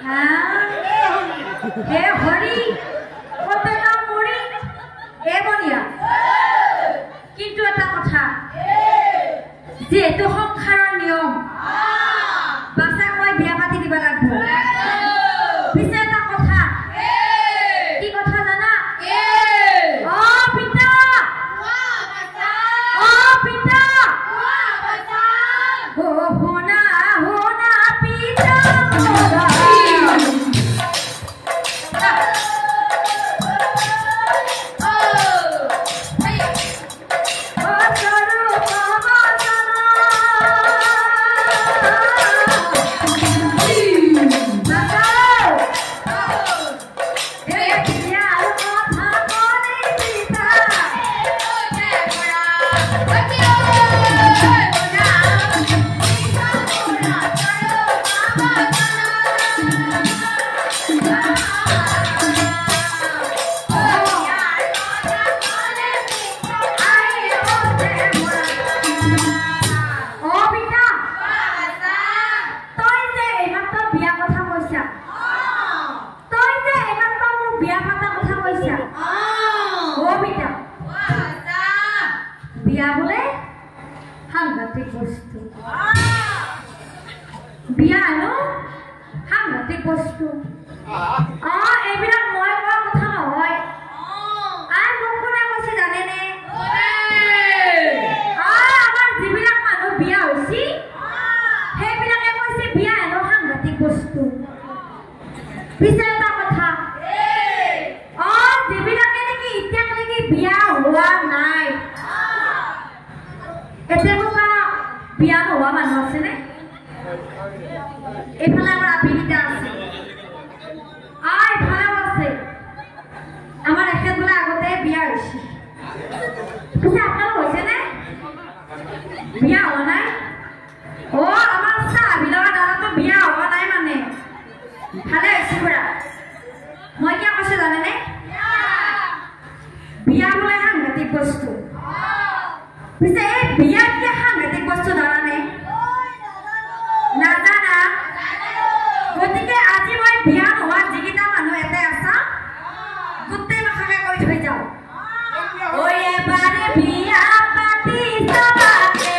হে হৰি কত নাম মৰি এ বনিয়া কিন্তু এটা কথা যেহেতু সংসাৰৰ নিয়ম বাছা মই বিয়া পাতি দিব লাগিব পিছে এটা কথা কি কথা জানা অ পিতা অ পিতা হোনা হোনা পিতা বিয়া বলে সাংঘাতিক বস্তু বিয়া আৰু সাংঘাতিক বস্তু এইবিলাক মই কোৱা কথা নহয় আৰু মোক কোনে কৈছে জানেনে আমাৰ যিবিলাক মানুহ বিয়া হৈছে সেইবিলাকে কৈছে বিয়া আৰু সাংঘাতিক বস্তু পিছে এটা কথা যিবিলাকে নেকি এতিয়ালৈকে বিয়া হোৱা নাই বিয়া হোৱা মানুহ আছেনে এইফালে আমাৰ আপিকেইটা আছে এইফালেও আছে আমাৰ এখেত বোলে আগতে বিয়া হৈছে পিছে আপোনালোক হৈছেনে বিয়া হোৱা নাই আমাৰ চাহ বিলাকৰ দ্বাৰাতো বিয়া হোৱা নাই মানে ভালে হৈছে পুৰা মই কিয় কৈছো জানেনে বিয়া বোলে সাংঘাতিক বস্তু পিছে এই বিয়া কি সাংঘাতিক বস্তু জানানে নাজানা গতিকে আজি মই বিয়া নোহোৱা যিকেইটা মানুহ এতে আছা গোটেই মাখাকে কৈ থৈ যাওঁ এবাৰে বিয়া পাতি চবাকে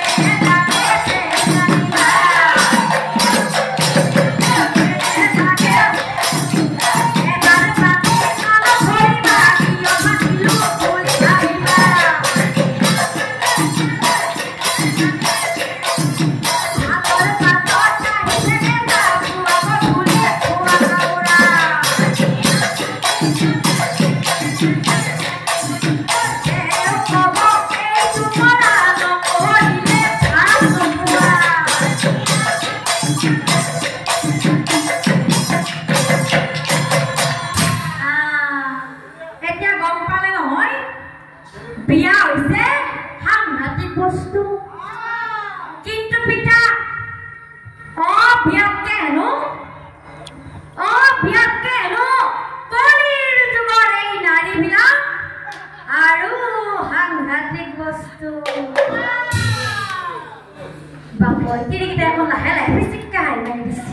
বিয়া হৈছে সাংঘাতিক বস্তু কিন্তু পিতা বিয়াতকে হেনো কলিৰ যুগৰ এই নাৰীবিলাক আৰু সাংঘাতিক বস্তু বাপৰ তিৰিকেইটা এখন লাহে লাহে চিক্কা হাই মাৰি দিছে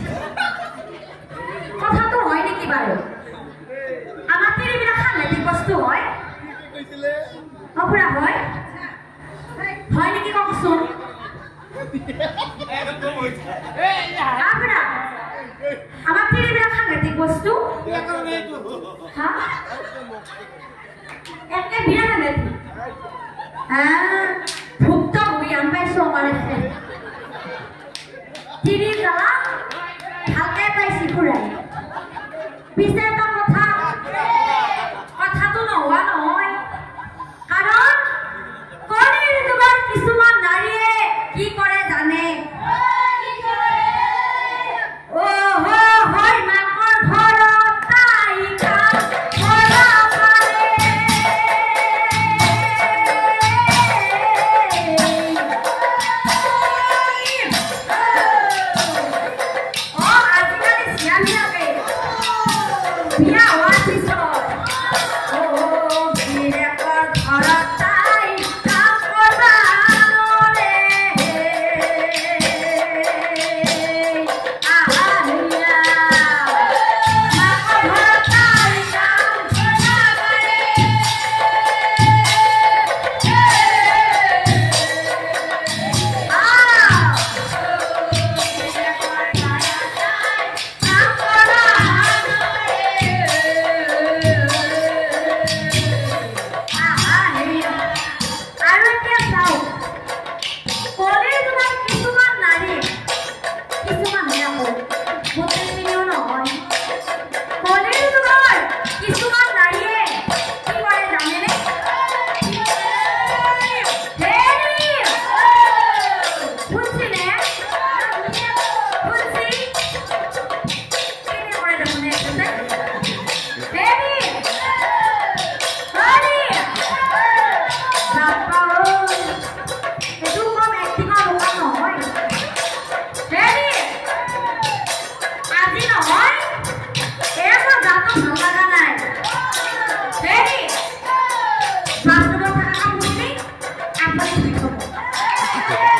কথাটো হয় নেকি বাৰু আমাৰ তিৰিবিলাক সাংঘাতিক বস্তু হয় অপৰা হয় হয় নেকি কওকচোন আমাৰ তিৰিবিলাক সাংঘাতিক বস্তু একে বিৰাট সাংঘাতিক ভুক্তভোগী আমি পাইছো আমাৰ তিৰি জ্বালা ভালকে পাইছি ফুৰাই পিছে এটা কথা কথাটো নোহোৱা নহয় কাৰণ কলিৰ যুগৰ কিছুমান নাৰীয়ে কি কৰে জানে হয় মাকৰ ঘৰত তাই কাম কৰা পাৰে থব